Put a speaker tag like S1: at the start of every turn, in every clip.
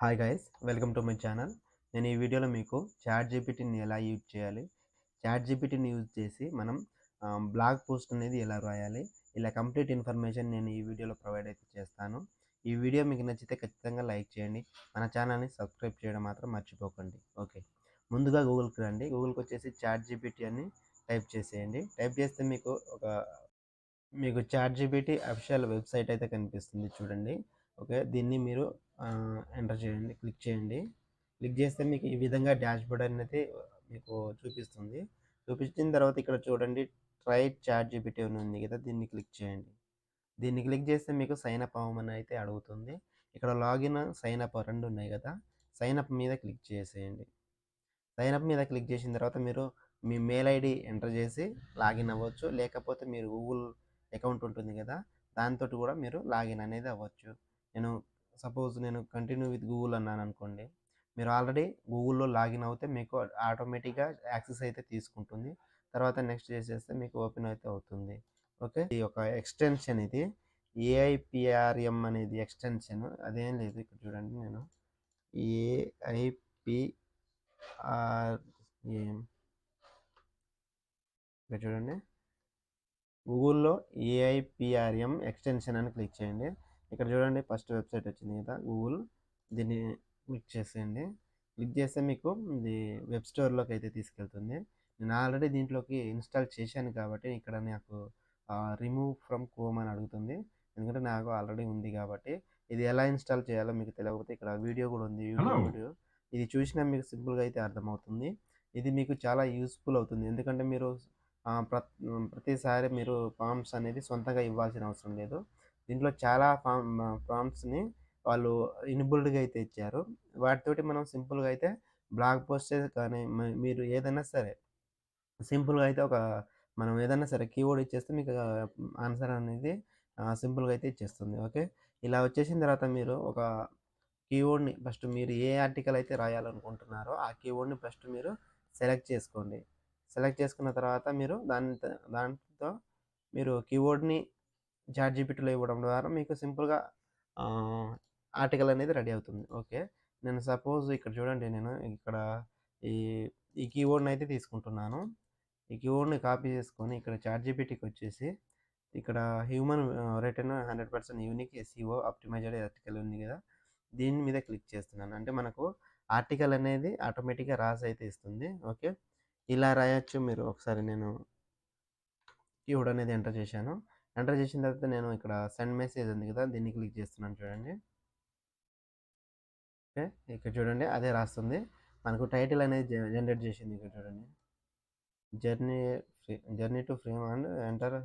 S1: Hi guys, welcome to my channel. నేను ఈ వీడియోలో మీకు చాట్ జీపీటీని ఎలా యూజ్ చేయాలి, చాట్ జీపీటీని యూజ్ చేసి మనం బ్లాగ్ పోస్ట్ అనేది ఎలా రాయాలి, ఇలా కంప్లీట్ ఇన్ఫర్మేషన్ నేను ఈ వీడియోలో ప్రొవైడ్ అయితే చేస్తాను. ఈ వీడియో మీకు నచ్చితే ఖచ్చితంగా లైక్ చేయండి. మన ఛానల్ని సబ్స్క్రైబ్ చేయడం మాత్రం మర్చిపోకండి. ఓకే, ముందుగా గూగుల్కి రండి. గూగుల్కి వచ్చేసి చాట్ జీపీటీ అని టైప్ చేసేయండి. టైప్ చేస్తే మీకు చాట్ జీపీటీ అఫీషియల్ వెబ్సైట్ అయితే కనిపిస్తుంది చూడండి. ఓకే, దీన్ని మీరు ఎంటర్ చేయండి, క్లిక్ చేయండి. క్లిక్ చేస్తే మీకు ఈ విధంగా డాష్బోర్డ్ అనేది మీకు చూపిస్తుంది. చూపించిన తర్వాత ఇక్కడ చూడండి, ట్రై చాట్ జీపీటీ అని ఉంది కదా, దీన్ని క్లిక్ చేయండి. దీన్ని క్లిక్ చేస్తే మీకు సైన్ అప్ అవ్వమని అయితే అడుగుతుంది. ఇక్కడ లాగిన్, సైన్ అప్ రెండు ఉన్నాయి కదా, సైన్ అప్ మీద క్లిక్ చేసేయండి. సైన్ అప్ మీద క్లిక్ చేసిన తర్వాత మీరు మీ మెయిల్ ఐడి ఎంటర్ చేసి లాగిన్ అవ్వచ్చు. లేకపోతే మీరు గూగుల్ అకౌంట్ ఉంటుంది కదా, దాంతో కూడా మీరు లాగిన్ అనేది అవ్వచ్చు. నేను కంటిన్యూ విత్ గూగుల్ అన్నాను అనుకోండి, మీరు ఆల్రెడీ గూగుల్లో లాగిన్ అవుతే మీకు ఆటోమేటిక్గా యాక్సెస్ అయితే తీసుకుంటుంది. తర్వాత నెక్స్ట్ చేసేస్తే మీకు ఓపెన్ అయితే అవుతుంది. ఓకే, ఈ యొక్క ఎక్స్టెన్షన్ ఇది ఏఐపిఆర్ఎం అనేది ఎక్స్టెన్షన్, అదేం లేదు. ఇక్కడ చూడండి, నేను ఏఐపి ఏం ఇక్కడ చూడండి, గూగుల్లో ఏఐపిఆర్ఎం ఎక్స్టెన్షన్ అని క్లిక్ చేయండి. ఇక్కడ చూడండి, ఫస్ట్ వెబ్సైట్ వచ్చింది కదా గూగుల్, దీన్ని క్లిక్ చేసేయండి. క్లిక్ చేస్తే మీకు ఇది వెబ్ స్టోర్లోకి అయితే తీసుకెళ్తుంది. నేను ఆల్రెడీ దీంట్లోకి ఇన్స్టాల్ చేశాను కాబట్టి ఇక్కడ నాకు రిమూవ్ ఫ్రమ్ క్రోమ్ అని అడుగుతుంది. ఎందుకంటే నాకు ఆల్రెడీ ఉంది కాబట్టి. ఇది ఎలా ఇన్స్టాల్ చేయాలో మీకు తెలియకపోతే ఇక్కడ వీడియో కూడా ఉంది, యూట్యూబ్ వీడియో. ఇది చూసినా మీకు సింపుల్గా అయితే అర్థమవుతుంది. ఇది మీకు చాలా యూస్ఫుల్ అవుతుంది. ఎందుకంటే మీరు ప్రతిసారి మీరు ప్రాంప్ట్స్ అనేది సొంతంగా ఇవ్వాల్సిన అవసరం లేదు. దీంట్లో చాలా ప్రాంప్ట్స్ని వాళ్ళు ఇన్బుల్డ్గా అయితే ఇచ్చారు. వాటితోటి మనం సింపుల్గా అయితే బ్లాగ్ పోస్టెస్ కానీ మీరు ఏదైనా సరే సింపుల్గా అయితే మనం ఏదైనా సరే కీవర్డ్ ఇచ్చేస్తే మీకు ఆన్సర్ అనేది సింపుల్గా అయితే ఇచ్చేస్తుంది. ఓకే, ఇలా వచ్చేసిన తర్వాత మీరు ఒక కీవర్డ్ని ఫస్ట్ మీరు ఏ ఆర్టికల్ అయితే రాయాలనుకుంటున్నారో ఆ కీవర్డ్ని ఫస్ట్ మీరు సెలెక్ట్ చేసుకోండి. సెలెక్ట్ చేసుకున్న తర్వాత మీరు దాంతో మీరు కీవర్డ్ని చాట్ జీపీటీలో ఇవ్వడం ద్వారా మీకు సింపుల్గా ఆర్టికల్ అనేది రెడీ అవుతుంది. ఓకే, నేను సపోజ్ ఇక్కడ చూడండి, నేను ఇక్కడ ఈ ఈ కీవర్డ్ని అయితే తీసుకుంటున్నాను. ఈ కీవర్డ్ని కాపీ చేసుకొని ఇక్కడ చాట్ జీపీటీకి వచ్చేసి ఇక్కడ human return 100% unique SEO optimised article ఉంది కదా, దీని మీద క్లిక్ చేస్తున్నాను. అంటే మనకు ఆర్టికల్ అనేది ఆటోమేటిక్గా రాసి అయితే ఇస్తుంది. ఓకే, ఇలా రాయొచ్చు మీరు. ఒకసారి నేను కీవర్డ్ అనేది ఎంటర్ చేశాను. ఎంటర్ చేసిన తర్వాత నేను ఇక్కడ సెండ్ మెసేజ్ ఉంది కదా, దీన్ని క్లిక్ చేస్తున్నాను చూడండి. ఓకే, ఇక్కడ చూడండి అదే రాస్తుంది. మనకు టైటిల్ అనేది జనరేట్ చేసింది. ఇక్కడ చూడండి, journey journey to frame and enter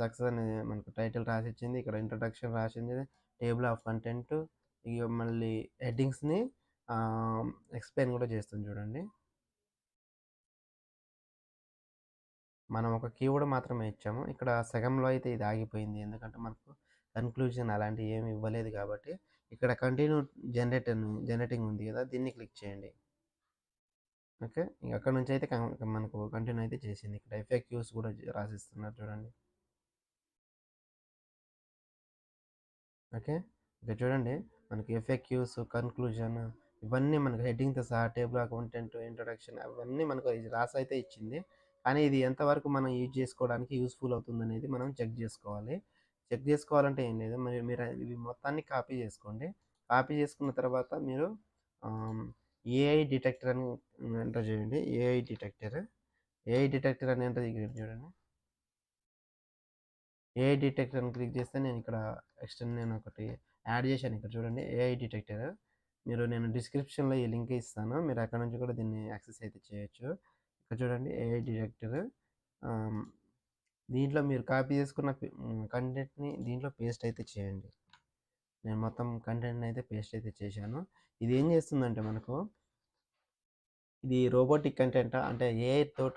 S1: success అనేది మనకు టైటిల్ రాసి ఇచ్చింది. ఇక్కడ ఇంట్రడక్షన్ రాసింది, టేబుల్ ఆఫ్ కంటెంట్, ఇక మళ్ళీ హెడ్డింగ్స్ని ఎక్స్ప్లెయిన్ కూడా చేస్తుంది చూడండి. మనం ఒక కీవర్డ్ మాత్రమే ఇచ్చాము. ఇక్కడ సగంలో అయితే ఇది ఆగిపోయింది. ఎందుకంటే మనకు కన్క్లూజన్ అలాంటివి ఏమి ఇవ్వలేదు కాబట్టి. ఇక్కడ కంటిన్యూ జనరేటింగ్ ఉంది కదా, దీన్ని క్లిక్ చేయండి. ఓకే, ఇంక అక్కడ నుంచి అయితే మనకు కంటిన్యూ అయితే చేసింది. ఇక్కడ ఎఫ్ఏక్యూస్ కూడా రాసిస్తున్నారు చూడండి. ఓకే, ఇక్కడ చూడండి, మనకి ఎఫ్ఏక్యూస్, కన్క్లూజన్ ఇవన్నీ మనకు హెడ్డింగ్తో సహా టేబుల్ ఆఫ్ కంటెంట్, ఇంట్రడక్షన్ అవన్నీ మనకు ఇది రాసి అయితే ఇచ్చింది. కానీ ఇది ఎంతవరకు మనం యూజ్ చేసుకోవడానికి యూస్ఫుల్ అవుతుందనేది మనం చెక్ చేసుకోవాలి. చెక్ చేసుకోవాలంటే ఏం లేదు, మీరు ఇవి మొత్తాన్ని కాపీ చేసుకోండి. కాపీ చేసుకున్న తర్వాత మీరు ఏఐ డిటెక్టర్ అని ఎంటర్ చేయండి. ఏఐ డిటెక్టర్ అని ఎంటర్ చేయండి. చూడండి, ఏఐ డిటెక్టర్ అని క్లిక్ చేస్తే నేను ఇక్కడ నేను ఒకటి యాడ్ చేశాను. ఇక్కడ చూడండి, ఏఐ డిటెక్టర్. నేను డిస్క్రిప్షన్లో ఈ లింక్ ఇస్తాను, మీరు అక్కడ నుంచి కూడా దీన్ని యాక్సెస్ అయితే చేయొచ్చు. ఇక్కడ చూడండి, ఏఐ డిటెక్టర్. దీంట్లో మీరు కాపీ చేసుకున్న కంటెంట్ని దీంట్లో పేస్ట్ అయితే చేయండి. నేను మొత్తం కంటెంట్ని అయితే పేస్ట్ అయితే చేశాను. ఇది ఏం చేస్తుందంటే మనకు ఇది రోబోటిక్ కంటెంటా, అంటే ఏఐతో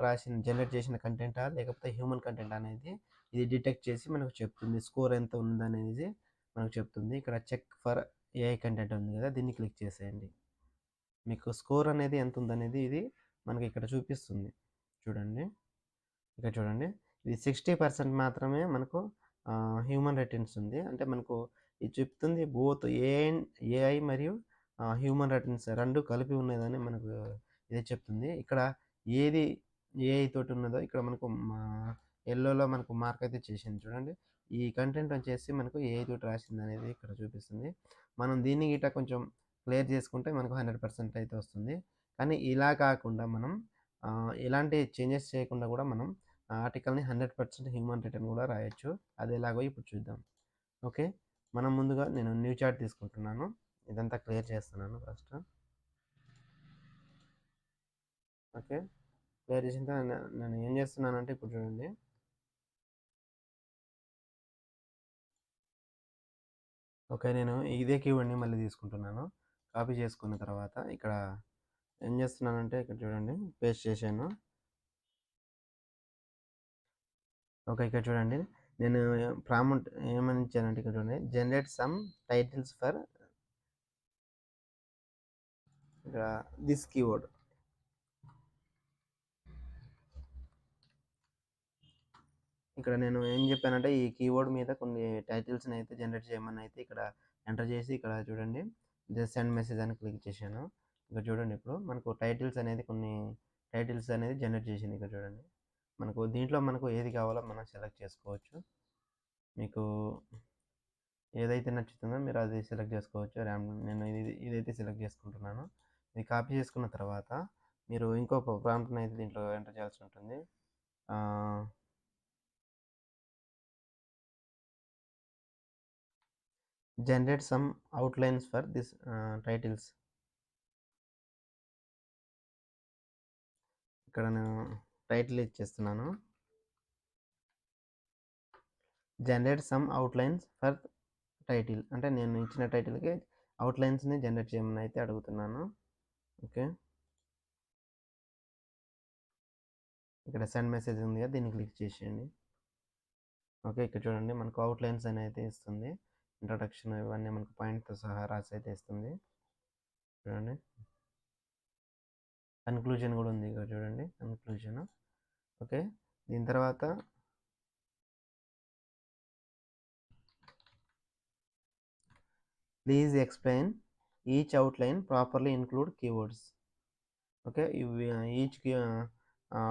S1: జనరేట్ చేసిన కంటెంటా, లేకపోతే హ్యూమన్ కంటెంట్ అనేది ఇది డిటెక్ట్ చేసి మనకు చెప్తుంది. స్కోర్ ఎంత ఉందనేది మనకు చెప్తుంది. ఇక్కడ చెక్ ఫర్ ఏఐ కంటెంట్ ఉంది కదా, దీన్ని క్లిక్ చేసేయండి. మీకు స్కోర్ అనేది ఎంత ఉందనేది ఇది మనకి ఇక్కడ చూపిస్తుంది చూడండి. ఇక్కడ చూడండి, ఇది 60% మాత్రమే మనకు హ్యూమన్ రేటింగ్స్ ఉంది. అంటే మనకు ఇది చెప్తుంది బోత్ ఏఐ మరియు హ్యూమన్ రైటింగ్స్ 2 కలిపి ఉన్నదని మనకు ఇదే చెప్తుంది. ఇక్కడ ఏది ఏఐ తోటి ఉన్నదో ఇక్కడ మనకు యెల్లోలో మనకు మార్క్ అయితే చేసింది చూడండి. ఈ కంటెంట్ వచ్చేసి మనకు ఏఐ తోటి రాసిందనేది ఇక్కడ చూపిస్తుంది. మనం దీన్ని గిట్ట కొంచెం క్లియర్ చేసుకుంటే మనకు 100% అయితే వస్తుంది. కానీ ఇలా కాకుండా మనం ఎలాంటి చేంజెస్ చేయకుండా కూడా మనం ఆర్టికల్‌ని 100% హ్యూమన్ రిటన్ కూడా రాయొచ్చు. అది ఎలాగో ఇప్పుడు చూద్దాం. ఓకే. మనం ముందుగా నేను న్యూ చార్ట్ తీసుకుంటున్నాను. ఇదంతా క్లియర్ చేస్తున్నాను ఫస్ట్. ఓకే. క్లియర్ చేసిన తర్వాత నేను ఏం చేస్తున్నానంటే ఇప్పుడు చూడండి. ఓకే. నేను ఇదే కీవర్డ్‌ని మళ్ళీ తీసుకుంటున్నాను. కాపీ చేసుకున్న తర్వాత ఇక్కడ ఏం చేస్తున్నానంటే ఇక్కడ చూడండి పేస్ట్ చేశాను. ఓకే. ఇక్కడ చూడండి నేను ప్రాంప్ట్ ఏమని ఇచ్చానంటే ఇక్కడ చూడండి జనరేట్ సమ్ టైటిల్స్ ఫర్ ఇక్కడ దిస్ కీవర్డ్. ఇక్కడ నేను ఏం చెప్పానంటే ఈ కీవర్డ్ మీద కొన్ని టైటిల్స్‌ని అయితే జనరేట్ చేయమని అయితే ఇక్కడ ఎంటర్ చేసి ఇక్కడ చూడండి జస్ట్ సెండ్ మెసేజ్ అని క్లిక్ చేశాను. ఇక్కడ చూడండి ఇప్పుడు మనకు టైటిల్స్ అనేది కొన్ని టైటిల్స్ అనేది జనరేట్ చేసింది. ఇక్కడ చూడండి. మనకు దీంట్లో మనకు ఏది కావాలో మనం సెలెక్ట్ చేసుకోవచ్చు. మీకు ఏదైతే నచ్చుతుందో మీరు అది సెలెక్ట్ చేసుకోవచ్చు. నేను ఇదైతే సెలెక్ట్ చేసుకుంటున్నాను. ఇది కాపీ చేసుకున్న తర్వాత మీరు ఇంకో ప్రాంప్ట్‌ని అయితే దీంట్లో ఎంటర్ చేయాల్సి ఉంటుంది. Generate some outlines for this titles. ఇక్కడ నేను టైటిల్ ఇచ్చేస్తున్నాను. Generate some outlines for title అంటే నేను ఇచ్చిన టైటిల్కి అవుట్లైన్స్ని జనరేట్ చేయమని అయితే అడుగుతున్నాను. ఓకే. ఇక్కడ సెండ్ మెసేజ్ ఉంది కదా దీన్ని క్లిక్ చేసేయండి. ఓకే. ఇక్కడ చూడండి మనకు అవుట్లైన్స్ అని అయితే ఇస్తుంది. ఇంట్రడక్షన్ ఇవన్నీ మనకు పాయింట్‌తో సహా రాసి అయితే ఇస్తుంది. చూడండి. కన్క్లూజన్ కూడా ఉంది ఇక్కడ చూడండి కన్క్లూజన్. ఓకే. దీని తర్వాత please explain each outline properly include keywords. Okay. ఇవి ఈచ్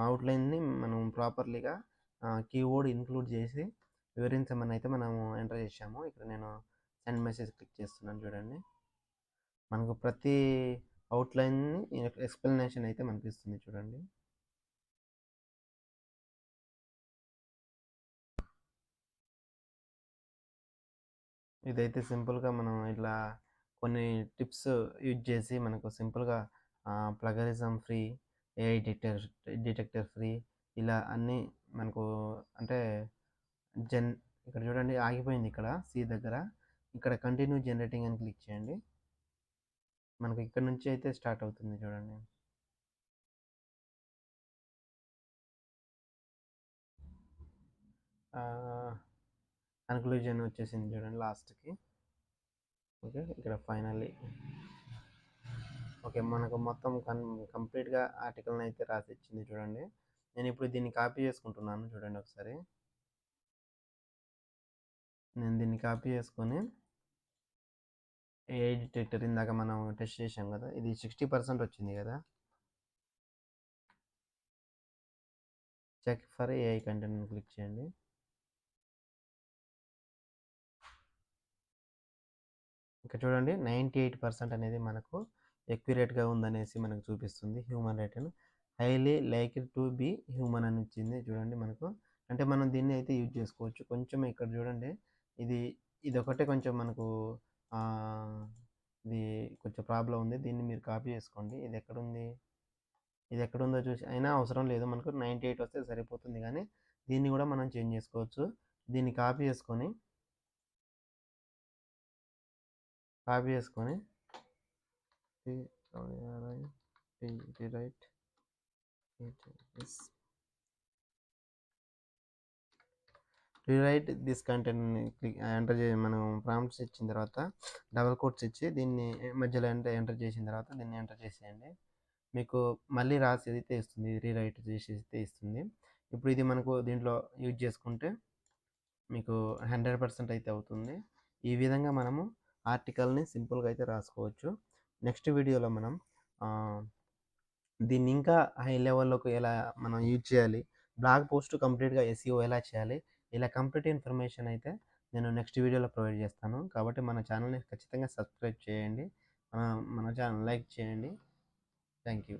S1: అవుట్లైన్ని మనం ప్రాపర్లీగా కీవర్డ్ ఇంక్లూడ్ చేసి వివరించమని అయితే మనము ఎంటర్ చేసాము. ఇక్కడ నేను సెండ్ మెసేజ్ క్లిక్ చేస్తున్నాను చూడండి. మనకు ప్రతి అవుట్లైన్ని ఎక్స్ప్లెనేషన్ అయితే మనకి ఇస్తుంది చూడండి. ఇదైతే సింపుల్గా మనం ఇట్లా కొన్ని టిప్స్ యూజ్ చేసి మనకు సింపుల్గా plagiarism free, AI detector free ఇలా అన్నీ మనకు అంటే ఇక్కడ చూడండి ఆగిపోయింది ఇక్కడ సి దగ్గర. ఇక్కడ కంటిన్యూ జనరేటింగ్ అని క్లిక్ చేయండి. మనకు ఇక్కడ నుంచి అయితే స్టార్ట్ అవుతుంది చూడండి. కన్క్లూజన్ వచ్చేసింది చూడండి లాస్ట్కి. ఓకే. ఇక్కడ ఫైనల్లీ ఓకే. మనకు మొత్తం కంప్లీట్‌గా ఆర్టికల్‌ని అయితే రాసి ఇచ్చింది చూడండి. నేను ఇప్పుడు దీన్ని కాపీ చేసుకుంటున్నాను చూడండి ఒకసారి. నేను దీన్ని కాపీ చేసుకొని ఏఐ డిటెక్టర్ ఇందాక మనం టెస్ట్ చేసాం కదా ఇది 60% వచ్చింది కదా. Check for AI content click చేయండి. ఇక్కడ చూడండి 98% అనేది మనకు ఎక్యురేట్‌గా ఉందనేసి మనకు చూపిస్తుంది. Human written highly likely to be human అని ఇచ్చింది చూడండి మనకు. అంటే మనం దీన్ని అయితే యూజ్ చేసుకోవచ్చు. కొంచెం ఇక్కడ చూడండి ఇది ఇదొకటే కొంచెం మనకు ఇది కొంచెం ప్రాబ్లం ఉంది. దీన్ని మీరు కాపీ చేసుకోండి. ఇది ఎక్కడుందో చూసి అయినా అవసరం లేదు. మనకు 98 వస్తే సరిపోతుంది కానీ దీన్ని కూడా మనం చేంజ్ చేసుకోవచ్చు. దీన్ని కాపీ చేసుకొని రైట్ రీరైట్ దిస్ కంటెంట్ని ఎంటర్ చేసి మనం ప్రాంప్ట్స్ ఇచ్చిన తర్వాత డబల్ కోట్స్ ఇచ్చి దీన్ని మధ్యలో ఎంటర్ చేసిన తర్వాత దీన్ని ఎంటర్ చేసేయండి. మీకు మళ్ళీ రాసి అయితే ఇస్తుంది. రీరైట్ చేసి అయితే ఇస్తుంది. ఇప్పుడు ఇది మనకు దీంట్లో యూజ్ చేసుకుంటే మీకు 100% అయితే అవుతుంది. ఈ విధంగా మనము ఆర్టికల్ని సింపుల్గా అయితే రాసుకోవచ్చు. నెక్స్ట్ వీడియోలో మనం దీన్ని ఇంకా హై లెవెల్‌లోకి ఎలా మనం యూజ్ చేయాలి, బ్లాగ్ పోస్ట్ కంప్లీట్‌గా ఎస్ఈఓ ఎలా చేయాలి, ఇలా కంప్లీట్ ఇన్ఫర్మేషన్ అయితే నేను నెక్స్ట్ వీడియోలో ప్రొవైడ్ చేస్తాను. కాబట్టి మన ఛానల్‌ని ఖచ్చితంగా సబ్స్క్రైబ్ చేయండి. మన ఛానల్ లైక్ చేయండి. Thank you.